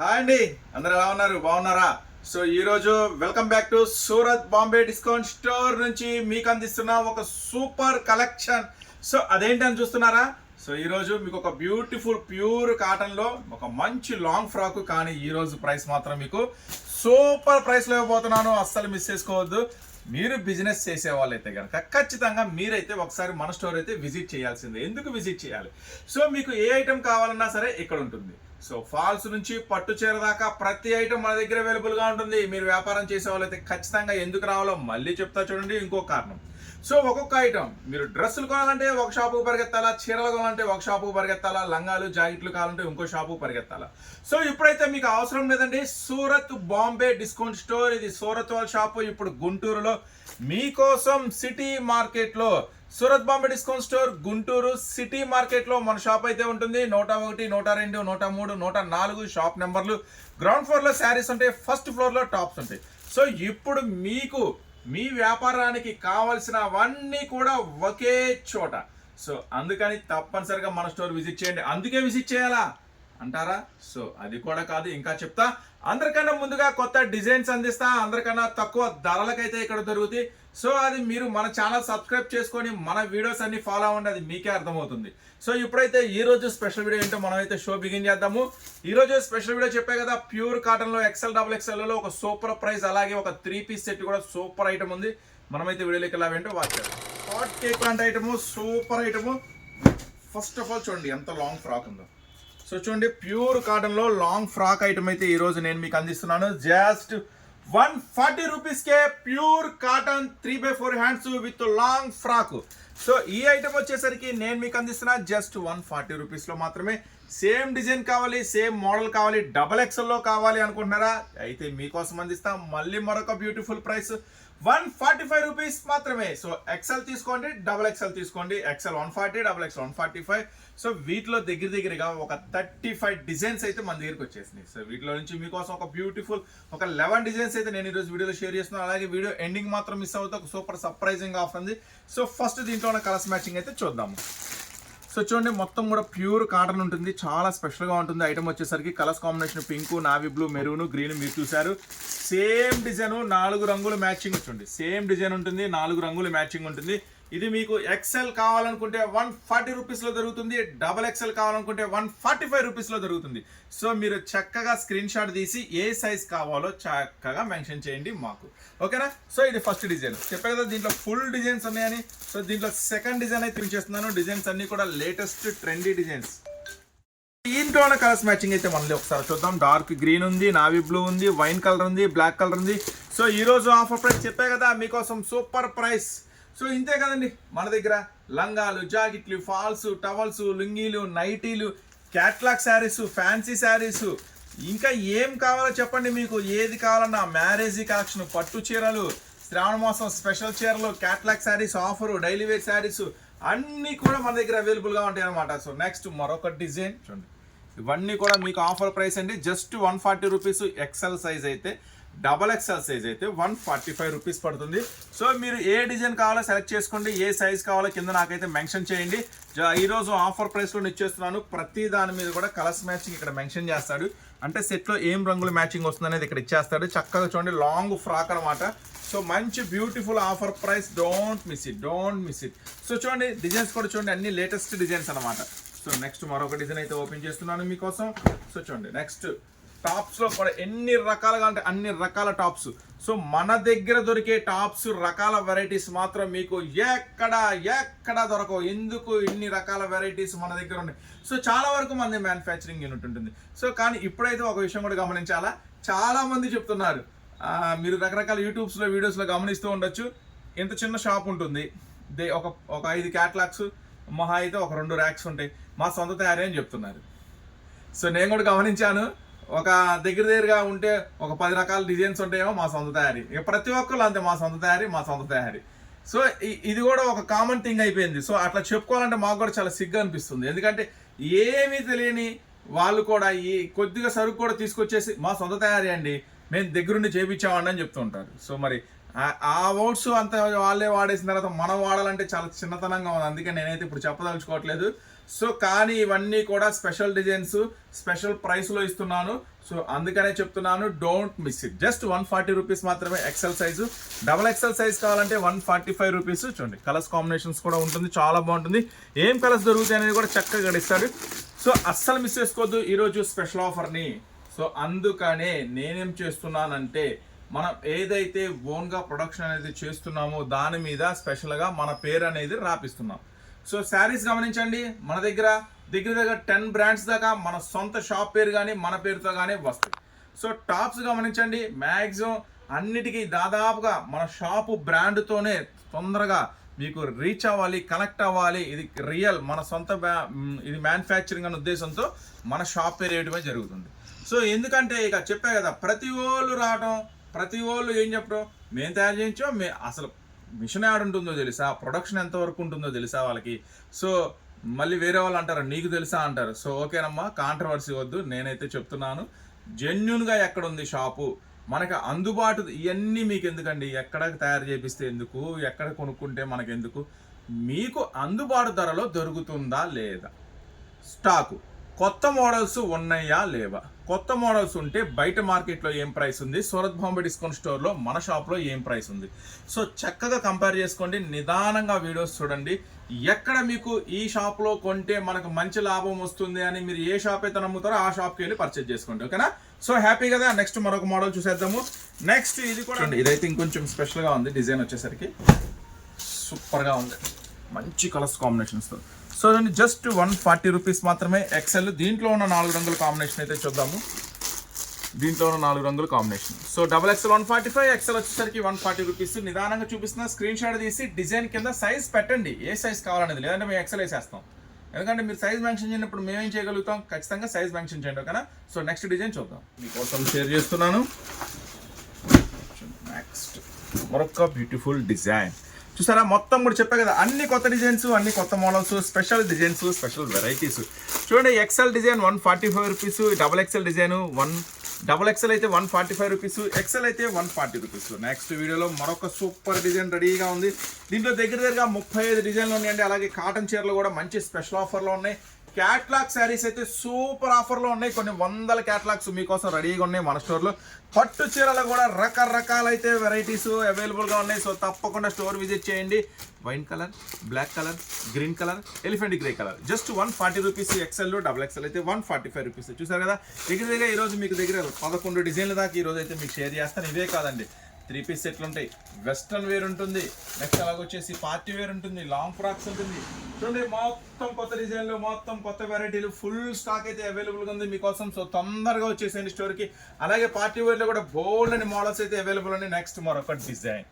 Hi అండి, అందరు ఎలా ఉన్నారు? బాగున్నారా? సో ఈరోజు welcome back to Surat Bombay discount store నుంచి మీకు అందిస్తున్న ఒక సూపర్ కలెక్షన్. సో అదేంటని చూస్తున్నారా? సో ఈరోజు మీకు ఒక బ్యూటిఫుల్ ప్యూర్ కాటన్లో ఒక మంచి లాంగ్ ఫ్రాక్, కానీ ఈరోజు ప్రైస్ మాత్రం మీకు సూపర్ ప్రైస్లో ఇవ్వబోతున్నాను. అస్సలు మిస్ చేసుకోవద్దు. మీరు బిజినెస్ చేసే వాళ్ళైతే కనుక ఖచ్చితంగా మీరైతే ఒకసారి మన స్టోర్ అయితే విజిట్ చేయాల్సిందే. ఎందుకు విజిట్ చేయాలి? సో మీకు ఏ ఐటెం కావాలన్నా సరే ఇక్కడ ఉంటుంది. సో ఫాల్స్ నుంచి పట్టు చీర దాకా ప్రతి ఐటమ్ మన దగ్గర అవైలబుల్గా ఉంటుంది. మీరు వ్యాపారం చేసే వాళ్ళైతే ఖచ్చితంగా ఎందుకు రావాలో మళ్ళీ చెప్తా చూడండి. ఇంకో కారణం, సో ఒక్కొక్క ఐటమ్ మీరు డ్రెస్సులు కొనాలంటే ఒక షాపుకు పరిగెత్తాలా, చీరలు కొనాలంటే ఒక షాపుకు పరిగెత్తాలా, లంగాలు జాకెట్లు కావాలంటే ఇంకో షాపుకు పరిగెత్తాలా. సో ఇప్పుడైతే మీకు అవసరం లేదండి. సూరత్ బాంబే డిస్కౌంట్ స్టోర్, ఇది సూరత్ వాళ్ళ షాపు. ఇప్పుడు గుంటూరులో మీకోసం సిటీ మార్కెట్లో Surat Bombay discount store Guntur city మార్కెట్లో మన షాప్ అయితే ఉంటుంది. 101, 102, 103, 104 షాప్ నెంబర్లు. గ్రౌండ్ ఫ్లోర్లో శారీస్ ఉంటాయి, ఫస్ట్ ఫ్లోర్లో టాప్స్ ఉంటాయి. సో ఇప్పుడు మీకు మీ వ్యాపారానికి కావలసినవన్నీ కూడా ఒకే చోట. సో అందుకని తప్పనిసరిగా మన స్టోర్ విజిట్ చేయండి. అందుకే విజిట్ చేయాలా అంటారా? సో అది కూడా కాదు, ఇంకా చెప్తా. అందరికన్నా ముందుగా కొత్త డిజైన్స్ అందిస్తా, అందరికన్నా తక్కువ ధరలకైతే ఇక్కడ దొరుకుతాయి. సో అది మీరు మన ఛానల్ సబ్స్క్రైబ్ చేసుకొని మన వీడియోస్ అన్ని ఫాలో అవ్వండి, అది మీకే అర్థమవుతుంది. సో ఇప్పుడైతే ఈ రోజు స్పెషల్ వీడియో ఏంటో మనం అయితే షో బిగిన్ చేద్దాము. ఈ రోజు స్పెషల్ వీడియో చెప్పే కదా, ప్యూర్ కాటన్ లో XL, XXL లో ఒక సూపర్ ప్రైస్, అలాగే ఒక 3 పీస్ సెట్ కూడా సూపర్ ఐటమ్ ఉంది. మనమైతే వీడియోలోకి ఎలా ఏంటో వాచ్ చేద్దాం. హాట్ కేక్ లాంటి item, super item. First of all చూడండి ఎంత లాంగ్ ఫ్రాక్ ఉందో. సో చూడండి, ప్యూర్ కాటన్ లో లాంగ్ ఫ్రాక్ ఐటమ్ అయితే ఈ రోజు నేను మీకు అందిస్తున్నాను. జస్ట్ 140 రూపీస్కే pure cotton 3/4 hands with long frock. So ఈ ఐటమ్ వచ్చేసరికి నేను మీకు అందిస్తున్నా జస్ట్ 140 రూపీస్లో మాత్రమే. సేమ్ డిజైన్ కావాలి, సేమ్ మోడల్ కావాలి, XXL లో కావాలి అనుకుంటున్నారా? అయితే మీకోసం అందిస్తాం మళ్ళీ మరొక బ్యూటిఫుల్ ప్రైస్, 145 రూపీస్ మాత్రమే. సో XL తీసుకోండి, XXL తీసుకోండి. XL 140, XXL 145. సో వీటిలో దగ్గరగా ఒక 35 డిజైన్స్ అయితే మన దగ్గరికి వచ్చేసినాయి. సో వీటిలో నుంచి మీకోసం ఒక బ్యూటిఫుల్ ఒక 11 డిజైన్స్ అయితే నేను ఈరోజు వీడియోలో షేర్ చేస్తున్నాను. అలాగే వీడియో ఎండింగ్ మాత్రం మిస్ అవుతా ఒక సూపర్ సర్ప్రైజింగ్ ఆఫర్ ఉంది. సో ఫస్ట్ దీంట్లో ఉన్న కలర్స్ మ్యాచింగ్ అయితే చూద్దాము. సో చూడండి, మొత్తం కూడా ప్యూర్ కాటన్ ఉంటుంది, చాలా స్పెషల్గా ఉంటుంది. ఐటమ్ వచ్చేసరికి colours combination pink, navy blue, maroon, green మీరు చూసారు. సేమ్ డిజైన్ 4 రంగులు మ్యాచింగ్ చూడండి. సేమ్ డిజైన్ ఉంటుంది, 4 రంగులు మ్యాచింగ్ ఉంటుంది. ఇది మీకు XL కావాలనుకుంటే 140 రూపీస్లో దొరుకుతుంది, XXL కావాలనుకుంటే 145 రూపీస్లో దొరుకుతుంది. సో మీరు చక్కగా స్క్రీన్ షాట్ తీసి ఏ సైజ్ కావాలో చక్కగా మెన్షన్ చేయండి మాకు, ఓకేనా? సో ఇది ఫస్ట్ డిజైన్. చెప్పే కదా దీంట్లో ఫుల్ డిజైన్స్ ఉన్నాయని. సో దీంట్లో సెకండ్ డిజైన్ అయితే చేస్తున్నాను. డిజైన్స్ అన్ని కూడా లేటెస్ట్ ట్రెండీ డిజైన్స్. దీంట్లో ఉన్న కలర్స్ మ్యాచింగ్ అయితే మళ్ళీ ఒకసారి చూద్దాం. డార్క్ గ్రీన్ ఉంది, నావీ బ్లూ ఉంది, వైన్ కలర్ ఉంది, బ్లాక్ కలర్ ఉంది. సో ఈ రోజు ఆఫర్ ప్రైస్ చెప్పే కదా మీకోసం సూపర్ ప్రైస్. సో ఇంతే కదండి, మన దగ్గర లంగాలు, జాకెట్లు, ఫాల్స్, టవల్స్, లుంగీలు, నైటీలు, క్యాట్లాగ్ శారీస్, ఫ్యాన్సీ శారీస్, ఇంకా ఏం కావాలో చెప్పండి. మీకు ఏది కావాలన్నా మ్యారేజీ కలెక్షన్, పట్టు చీరలు, శ్రావణ మాసం స్పెషల్ చీరలు, catalogue sarees, offer, daily wear sarees అన్నీ కూడా మన దగ్గర అవైలబుల్గా ఉంటాయి అనమాట. సో నెక్స్ట్ మరొక డిజైన్ చూడండి. ఇవన్నీ కూడా మీకు ఆఫర్ ప్రైస్ అండి, జస్ట్ 140 రూపీస్. XL సైజ్ అయితే, XXL సైజ్ అయితే 145 రూపీస్ పడుతుంది. సో మీరు ఏ డిజైన్ కావాలో సెలెక్ట్ చేసుకోండి, ఏ సైజ్ కావాలో కింద నాకైతే మెన్షన్ చేయండి. ఈరోజు ఆఫర్ ప్రైస్లో ఇచ్చేస్తున్నాను. ప్రతి దాని మీద కూడా కలర్స్ మ్యాచింగ్ ఇక్కడ మెన్షన్ చేస్తాడు, అంటే సెట్లో ఏం రంగులు మ్యాచింగ్ వస్తుంది అనేది ఇక్కడ ఇచ్చేస్తాడు. చక్కగా చూడండి, లాంగ్ ఫ్రాక్ అనమాట. సో మంచి beautiful offer price, don't miss it, don't miss it. So చూడండి, డిజైన్స్ కూడా చూడండి, అన్ని లేటెస్ట్ డిజైన్స్ అనమాట. సో నెక్స్ట్ మరొక డిజైన్ అయితే ఓపెన్ చేస్తున్నాను మీకోసం. సో చూడండి, నెక్స్ట్ టాప్స్లో కూడా ఎన్ని రకాలుగా అంటే అన్ని రకాల టాప్స్. సో మన దగ్గర దొరికే టాప్స్ రకాల వెరైటీస్ మాత్రం మీకు ఎక్కడ దొరకవు. ఎందుకు ఇన్ని రకాల వెరైటీస్ మన దగ్గర ఉన్నాయి? సో చాలా వరకు మంది మ్యానుఫ్యాక్చరింగ్ యూనిట్ ఉంటుంది. సో కానీ ఇప్పుడైతే ఒక విషయం కూడా గమనించాలా, చాలా మంది చెప్తున్నారు, మీరు రకరకాల యూట్యూబ్స్లో వీడియోస్లో గమనిస్తూ ఉండొచ్చు, ఇంత చిన్న షాప్ ఉంటుంది, ఒక 5 క్యాట్లాగ్స్, మహా అయితే ఒక 2 ర్యాక్స్ ఉంటాయి, మా సొంత తయారీ అని చెప్తున్నారు. సో నేను కూడా గమనించాను, ఒక దగ్గరగా ఉంటే ఒక 10 రకాల డిజైన్స్ ఉంటాయేమో మా సొంత తయారీ. ఇక ప్రతి ఒక్కళ్ళు అంతే, మా సొంత తయారీ. సో ఇది కూడా ఒక కామన్ థింగ్ అయిపోయింది. సో అట్లా చెప్పుకోవాలంటే మాకు కూడా చాలా సిగ్గు అనిపిస్తుంది. ఎందుకంటే ఏమీ తెలియని వాళ్ళు కూడా ఈ కొద్దిగా సరుకు కూడా తీసుకొచ్చేసి మా సొంత తయారీ అండి, మేము దగ్గరుండి చేయించామని అని చెప్తూ ఉంటారు. సో మరి ఆ వర్డ్స్ అంత వాళ్ళే వాడేసిన తర్వాత మనం వాడాలంటే చాలా చిన్నతనంగా ఉంది, అందుకే నేనైతే ఇప్పుడు చెప్పదలుచుకోవట్లేదు. సో కానీ ఇవన్నీ కూడా స్పెషల్ డిజైన్స్, స్పెషల్ ప్రైస్లో ఇస్తున్నాను. సో అందుకనే చెప్తున్నాను, don't miss it. Just 140 rupees మాత్రమే XL size. Double XL size కావాలంటే 145 రూపీస్. చూడండి కలర్స్ కాంబినేషన్స్ కూడా ఉంటుంది, చాలా బాగుంటుంది. ఏం కలర్స్ దొరుకుతాయి అనేది కూడా చక్కగా గడిస్తాడు. సో అస్సలు మిస్ చేసుకోవద్దు ఈరోజు స్పెషల్ ఆఫర్ని. సో అందుకనే నేనేం చేస్తున్నానంటే, మనం ఏదైతే ఓన్గా ప్రొడక్షన్ అనేది చేస్తున్నామో దాని మీద స్పెషల్గా మన పేరు అనేది రాపిస్తున్నాం. సో శారీస్ గమనించండి, మన దగ్గర 10 బ్రాండ్స్ దాకా మన సొంత షాప్ పేరు కానీ మన పేరుతో కానీ వస్తాయి. సో టాప్స్ గమనించండి, మ్యాక్సిమం అన్నిటికీ దాదాపుగా మన షాపు బ్రాండ్తోనే తొందరగా మీకు రీచ్ అవ్వాలి, కనెక్ట్ అవ్వాలి. ఇది రియల్ మన సొంత ఇది మ్యానుఫ్యాక్చరింగ్ అనే ఉద్దేశంతో మన షాప్ పేరు వేయడమే జరుగుతుంది. సో ఎందుకంటే ఇక చెప్పా కదా, ప్రతి వాళ్ళు రావడం, ప్రతి వాళ్ళు ఏం చెప్పడం, మేము తయారు చేయించాం, అసలు మిషన్ యాడ్ ఉంటుందో తెలుసా, ప్రొడక్షన్ ఎంతవరకు ఉంటుందో తెలుసా వాళ్ళకి. సో మళ్ళీ వేరే వాళ్ళు అంటారు నీకు తెలుసా అంటారు. సో ఓకేనమ్మా, కాంట్రవర్సీ వద్దు, నేనైతే చెప్తున్నాను జెన్యున్గా ఎక్కడ ఉంది షాపు, మనకి అందుబాటు, ఇవన్నీ మీకు ఎందుకండి, ఎక్కడ తయారు చేపిస్తే ఎందుకు, ఎక్కడ కొనుక్కుంటే మనకెందుకు, మీకు అందుబాటు ధరలో దొరుకుతుందా లేదా, స్టాకు కొత్త మోడల్స్ ఉన్నాయా లేవా, కొత్త మోడల్స్ ఉంటే బయట మార్కెట్లో ఏం ప్రైస్ ఉంది, సూరత్ బాంబే డిస్కౌంట్ స్టోర్లో మన షాప్లో ఏం ప్రైస్ ఉంది. సో చక్కగా కంపేర్ చేసుకోండి, నిదానంగా వీడియోస్ చూడండి. ఎక్కడ మీకు ఈ షాప్లో కొంటే మనకు మంచి లాభం వస్తుంది అని మీరు ఏ షాప్ అయితే నమ్ముతారో ఆ షాప్కి వెళ్ళి పర్చేజ్ చేసుకోండి, ఓకేనా. సో హ్యాపీ కదా. నెక్స్ట్ మరొక మోడల్ చూసేద్దాము. నెక్స్ట్ ఇది కూడా ఇదైతే ఇంకొంచెం స్పెషల్గా ఉంది, డిజైన్ వచ్చేసరికి సూపర్గా ఉంది, మంచి కలర్స్ కాంబినేషన్స్తో. సో జస్ట్ 140 రూపీస్ మాత్రమే ఎక్సెల్. దీంట్లో ఉన్న 4 రంగుల కాంబినేషన్ అయితే చూద్దాము. దీంట్లో ఉన్న 4 రంగుల combination. So double XL 145, XL వచ్చేసరికి 140 రూపీస్. నిదానంగా చూపిస్తున్నా, స్క్రీన్ షాట్ తీసి డిజైన్ కింద సైజ్ పెట్టండి, ఏ సైజ్ కావాలనేది, లేదంటే మేము ఎక్సెల్ వేసేస్తాం. ఎందుకంటే మీరు సైజ్ మెన్షన్ చేయనప్పుడు మేమేం చేయగలుగుతాం, ఖచ్చితంగా సైజ్ మెన్షన్ చేయండి, ఓకేనా. సో నెక్స్ట్ డిజైన్ చూద్దాం, మీకోసం షేర్ చేస్తున్నాను. నెక్స్ట్ మరొక బ్యూటిఫుల్ డిజైన్ చూసారా, మొత్తం కూడా చెప్పా కదా, అన్ని కొత్త డిజైన్స్, అన్ని కొత్త models, special designs, special varieties. చూడండి XL design 145 rupees, double XL design double XL అయితే 145 రూపీస్, ఎక్సెల్ అయితే 140 రూపీస్. నెక్స్ట్ వీడియోలో మరొక సూపర్ డిజైన్ రెడీగా ఉంది. దీంట్లో దగ్గరగా 35 డిజైన్లు ఉన్నాయండి. అలాగే కాటన్ చీరలు కూడా మంచి స్పెషల్ ఆఫర్లో ఉన్నాయి. క్యాట్లాగ్ శారీస్ అయితే సూపర్ ఆఫర్లో ఉన్నాయి, కొన్ని వందల క్యాట్లాగ్స్ మీకోసం రెడీగా ఉన్నాయి మన స్టోర్లో. పట్టు చీరలు కూడా రకరకాలైతే వెరైటీస్ అవైలబుల్గా ఉన్నాయి. సో తప్పకుండా స్టోర్ విజిట్ చేయండి. Wine colour, black colour, green colour, elephant grey colour, just 140 rupees XL. Double XL అయితే 145 రూపీస్. చూసారు కదా, దగ్గర ఈరోజు మీకు దగ్గర 11 డిజైన్ల దాకా ఈరోజు అయితే మీకు షేర్ చేస్తాను. ఇవే కాదండి, 3 పీస్ సెట్లు ఉంటాయి, వెస్ట్రన్ వేర్ ఉంటుంది, నెక్స్ట్ అలాగ వచ్చేసి పార్టీ వేర్ ఉంటుంది, లాంగ్ ఫ్రాక్స్ ఉంటుంది. చూడండి మొత్తం కొత్త డిజైన్లు, మొత్తం కొత్త వెరైటీలు, ఫుల్ స్టాక్ అయితే అవైలబుల్గా ఉంది మీకోసం. సో తొందరగా వచ్చేసేయండి స్టోర్కి. అలాగే పార్టీ వేర్లో కూడా బోల్డ్ అని మోడల్స్ అయితే అవైలబుల్ ఉన్నాయి. నెక్స్ట్ మరొక డిజైన్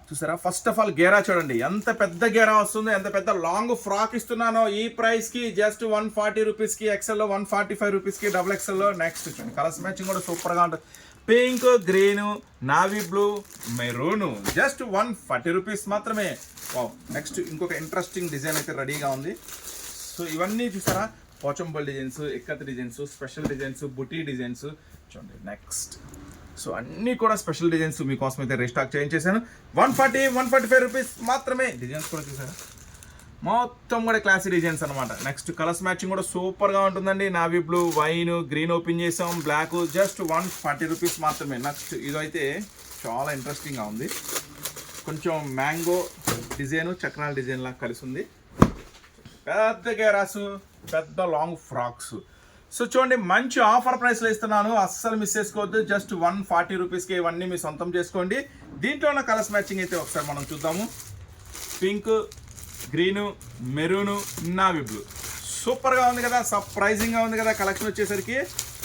చూసారా, ఫస్ట్ ఆఫ్ ఆల్ గేరా చూడండి, ఎంత పెద్ద గేరా వస్తుందో, ఎంత పెద్ద లాంగ్ ఫ్రాక్ ఇస్తున్నానో ఈ ప్రైస్కి. జస్ట్ 140 రూపీస్కి ఎక్సెల్లో, 145 రూపీస్కి డబుల్ ఎక్సెల్లో. నెక్స్ట్ చూడండి కలర్స్ మ్యాచింగ్ కూడా సూపర్గా ఉంటుంది, pink, green, navy blue, maroon, just 140 rupees మాత్రమే. నెక్స్ట్ ఇంకొక ఇంట్రెస్టింగ్ డిజైన్ అయితే రెడీగా ఉంది. సో ఇవన్నీ చూసారా, Pochampally designs, ikkat designs, special designs, బుటీ డిజైన్స్ చూడండి. నెక్స్ట్ సో అన్నీ కూడా స్పెషల్ డిజైన్స్ మీకోసం అయితే రీస్టాక్ చేయించేసాను. 145 రూపీస్ మాత్రమే. డిజైన్స్ కూడా చూసారా, మొత్తం కూడా క్లాసీ డిజైన్స్ అనమాట. నెక్స్ట్ కలర్స్ మ్యాచింగ్ కూడా సూపర్గా ఉంటుందండి. Navy blue, wine, green open చేసాం, బ్లాక్, జస్ట్ 140 రూపీస్ మాత్రమే. నెక్స్ట్ ఇదైతే చాలా ఇంట్రెస్టింగ్గా ఉంది, కొంచెం మ్యాంగో డిజైన్, చక్రాల డిజైన్ లాగా కలిసి ఉంది. పెద్ద గేరాసు, పెద్ద లాంగ్ ఫ్రాక్స్. సో చూడండి మంచి ఆఫర్ ప్రైస్లో ఇస్తున్నాను, అస్సలు మిస్ చేసుకోవద్దు. జస్ట్ 140 రూపీస్కి ఇవన్నీ మీ సొంతం చేసుకోండి. దీంట్లో ఉన్న కలర్స్ మ్యాచింగ్ అయితే ఒకసారి మనం చూద్దాము. Pink, green, maroon, navy blue, సూపర్గా ఉంది కదా, సర్ప్రైజింగ్గా ఉంది కదా కలెక్షన్ వచ్చేసరికి.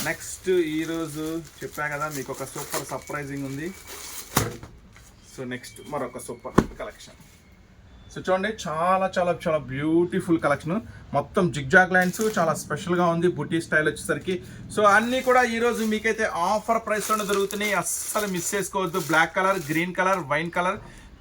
నెక్స్ట్ ఈరోజు చెప్పా కదా మీకు ఒక సూపర్ సర్ప్రైజింగ్ ఉంది. సో నెక్స్ట్ మరొక సూపర్ కలెక్షన్. సో చూడండి చాలా చాలా చాలా బ్యూటిఫుల్ కలెక్షన్, మొత్తం జిగ్జాగ్ లైన్స్, చాలా స్పెషల్గా ఉంది, బుటీ స్టైల్ వచ్చేసరికి. సో అన్నీ కూడా ఈరోజు మీకైతే ఆఫర్ ప్రైస్లోనే దొరుకుతున్నాయి, అస్సలు మిస్ చేసుకోవద్దు. Black colour, green colour, wine colour,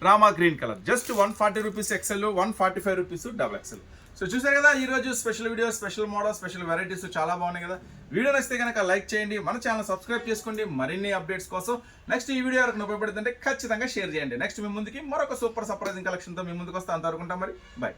Rama green colour just 140 rupees XL, 145 rupees double XL. So చూసారు కదా ఈరోజు special video, special model, special varieties చాలా బాగున్నాయి కదా. వీడియో నచ్చితే కనుక లైక్ చేయండి, మన ఛానల్ సబ్స్క్రైబ్ చేసుకోండి మరిన్ని అప్డేట్స్ కోసం. నెక్స్ట్ ఈ వీడియో వరకు ఉపయోగపడుతుంటే ఖచ్చితంగా షేర్ చేయండి. నెక్స్ట్ మీ ముందుకి మరొక సూపర్ సర్ప్రైజింగ్ కలెక్షన్తో మీ ముందుకు వస్తే అంతవరకు ఉంటాం మరి. బాయ్.